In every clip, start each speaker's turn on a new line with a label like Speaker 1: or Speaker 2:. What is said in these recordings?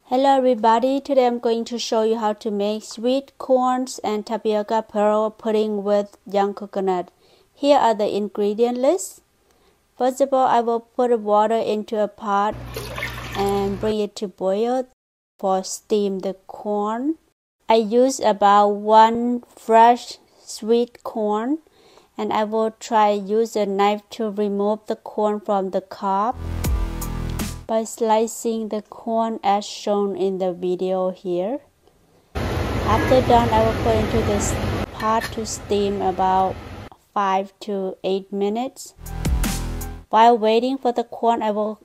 Speaker 1: Hello everybody, today I'm going to show you how to make sweet corns and tapioca pearl pudding with young coconut. Here are the ingredient list. First of all, I will put water into a pot and bring it to boil for steam the corn. I use about 1 fresh sweet corn, and I will try use a knife to remove the corn from the cob by slicing the corn as shown in the video here. After done, I will put into this pot to steam about 5 to 8 minutes. While waiting for the corn, I will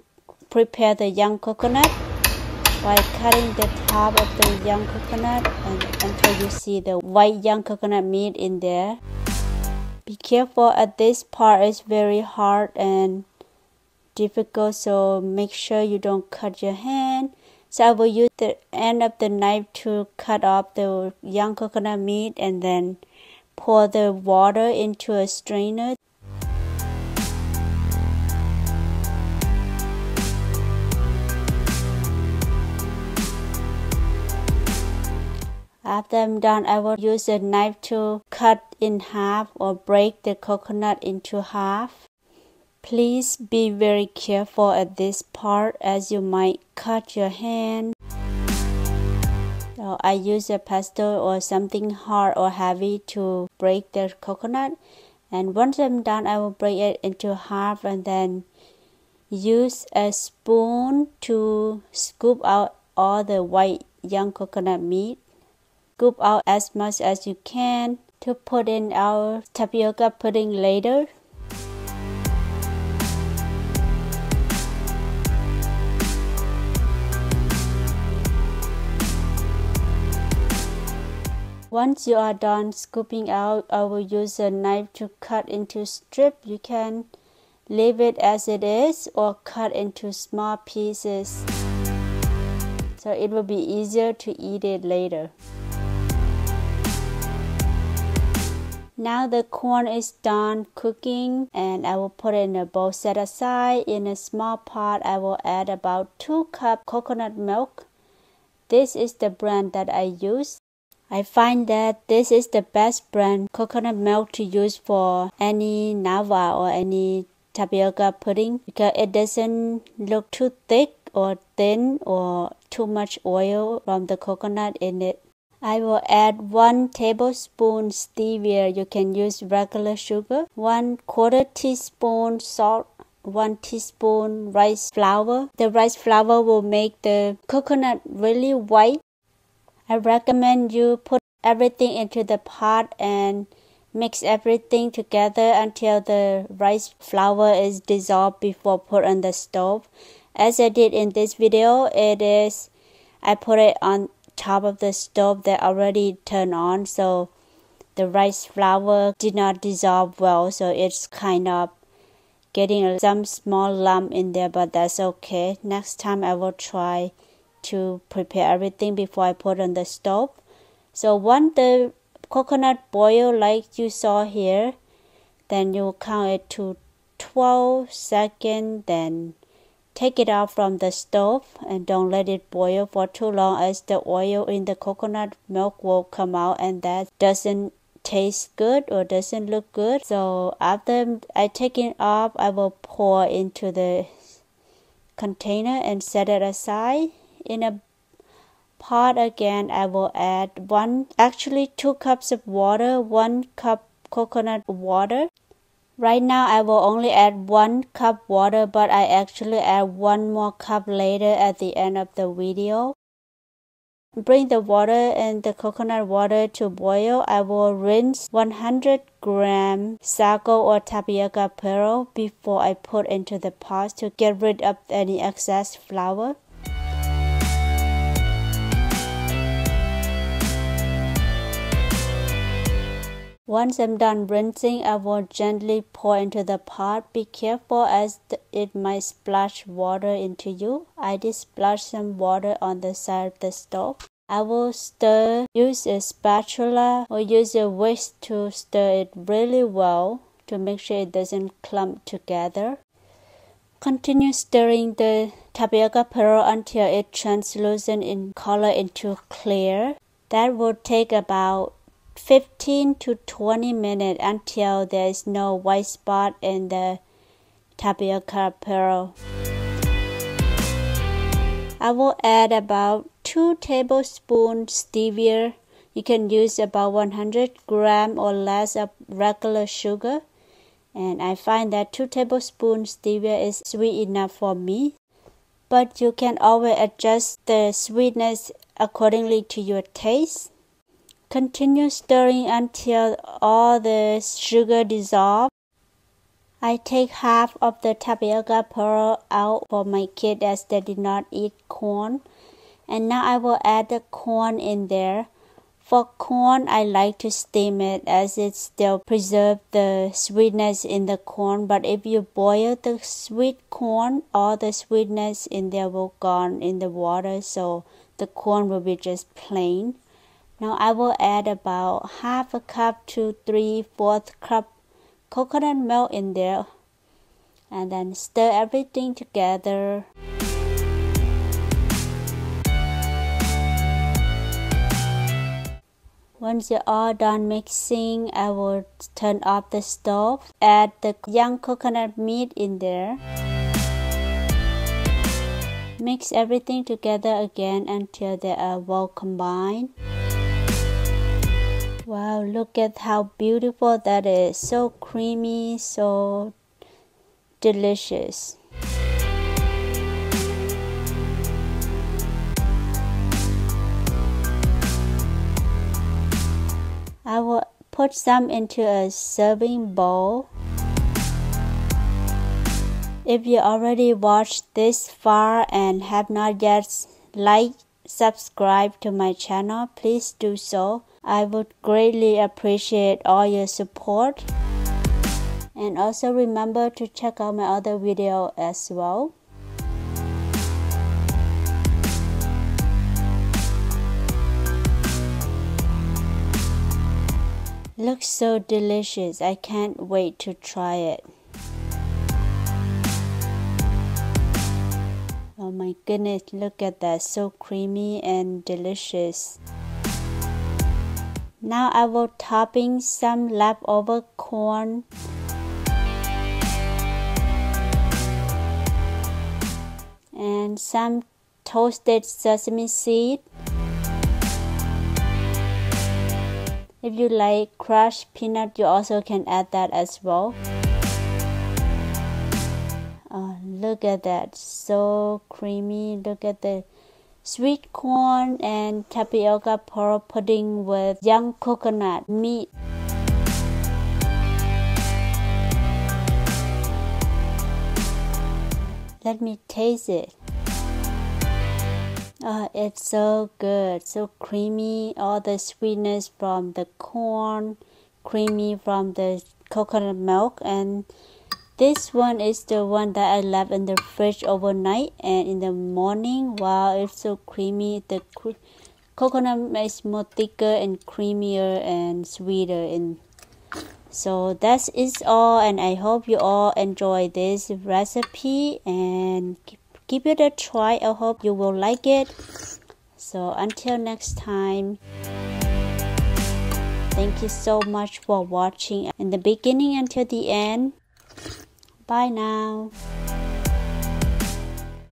Speaker 1: prepare the young coconut by cutting the top of the young coconut until you see the white young coconut meat in there. Be careful, at this part is very hard and difficult, so make sure you don't cut your hand. So I will use the end of the knife to cut off the young coconut meat and then pour the water into a strainer. After I'm done, I will use a knife to cut in half or break the coconut into half. Please be very careful at this part as you might cut your hand. So I use a pestle or something hard or heavy to break the coconut. And once I'm done, I will break it into half and then use a spoon to scoop out all the white young coconut meat. Scoop out as much as you can to put in our tapioca pudding later. Once you are done scooping out, I will use a knife to cut into strips. You can leave it as it is or cut into small pieces, so it will be easier to eat it later. Now the corn is done cooking and I will put it in a bowl set aside. In a small pot, I will add about 2 cups coconut milk. This is the brand that I use. I find that this is the best brand coconut milk to use for any Nab Vam or any tapioca pudding because it doesn't look too thick or thin or too much oil from the coconut in it. I will add 1 tablespoon stevia. You can use regular sugar, 1/4 teaspoon salt, 1 teaspoon rice flour. The rice flour will make the coconut really white. I recommend you put everything into the pot and mix everything together until the rice flour is dissolved before put on the stove. As I did in this video, I put it on top of the stove that already turned on, so the rice flour did not dissolve well, so it's kind of getting some small lump in there, but that's okay. Next time I will try to prepare everything before I put on the stove. So once the coconut boil like you saw here, then you count it to 12 seconds, then take it out from the stove and don't let it boil for too long, as the oil in the coconut milk will come out and that doesn't taste good or doesn't look good. So after I take it off, I will pour into the container and set it aside. In a pot again, I will add 2 cups of water, 1 cup coconut water. Right now I will only add 1 cup water, but I actually add 1 more cup later at the end of the video. Bring the water and the coconut water to boil. I will rinse 100 gram sago or tapioca pearl before I put into the pot to get rid of any excess flour. Once I'm done rinsing, I will gently pour into the pot. Be careful as it might splash water into you. I did splash some water on the side of the stove. I will stir, use a spatula or use a whisk to stir it really well to make sure it doesn't clump together. Continue stirring the tapioca pearl until it translucent in color into clear. That will take about 15 to 20 minutes until there is no white spot in the tapioca pearl. I will add about 2 tablespoons stevia. You can use about 100 grams or less of regular sugar. And I find that 2 tablespoons stevia is sweet enough for me. But you can always adjust the sweetness accordingly to your taste. Continue stirring until all the sugar dissolves. I take half of the tapioca pearl out for my kids as they did not eat corn. And now I will add the corn in there. For corn, I like to steam it as it still preserves the sweetness in the corn. But if you boil the sweet corn, all the sweetness in there will gone in the water. So the corn will be just plain. Now I will add about half a cup to 3/4 cup coconut milk in there. And then stir everything together. Once you're all done mixing, I will turn off the stove. Add the young coconut meat in there. Mix everything together again until they are well combined. Wow, look at how beautiful that is. So creamy, so delicious. I will put some into a serving bowl. If you already watched this far and have not yet liked, subscribe to my channel, please do so. I would greatly appreciate all your support. And also remember to check out my other video as well. Looks so delicious. I can't wait to try it. Oh my goodness, look at that. So creamy and delicious. Now I will topping some leftover corn. And some toasted sesame seed. If you like crushed peanut, you also can add that as well. Oh, look at that, so creamy. Look at the sweet corn and tapioca pearl pudding with young coconut meat. Let me taste it. Oh, it's so good, so creamy. All the sweetness from the corn, creamy from the coconut milk, and this one is the one that I left in the fridge overnight, and in the morning, wow, it's so creamy. The coconut is more thicker and creamier and sweeter. So that is all, and I hope you all enjoy this recipe and give it a try. I hope you will like it. So until next time, thank you so much for watching in the beginning until the end. Bye now.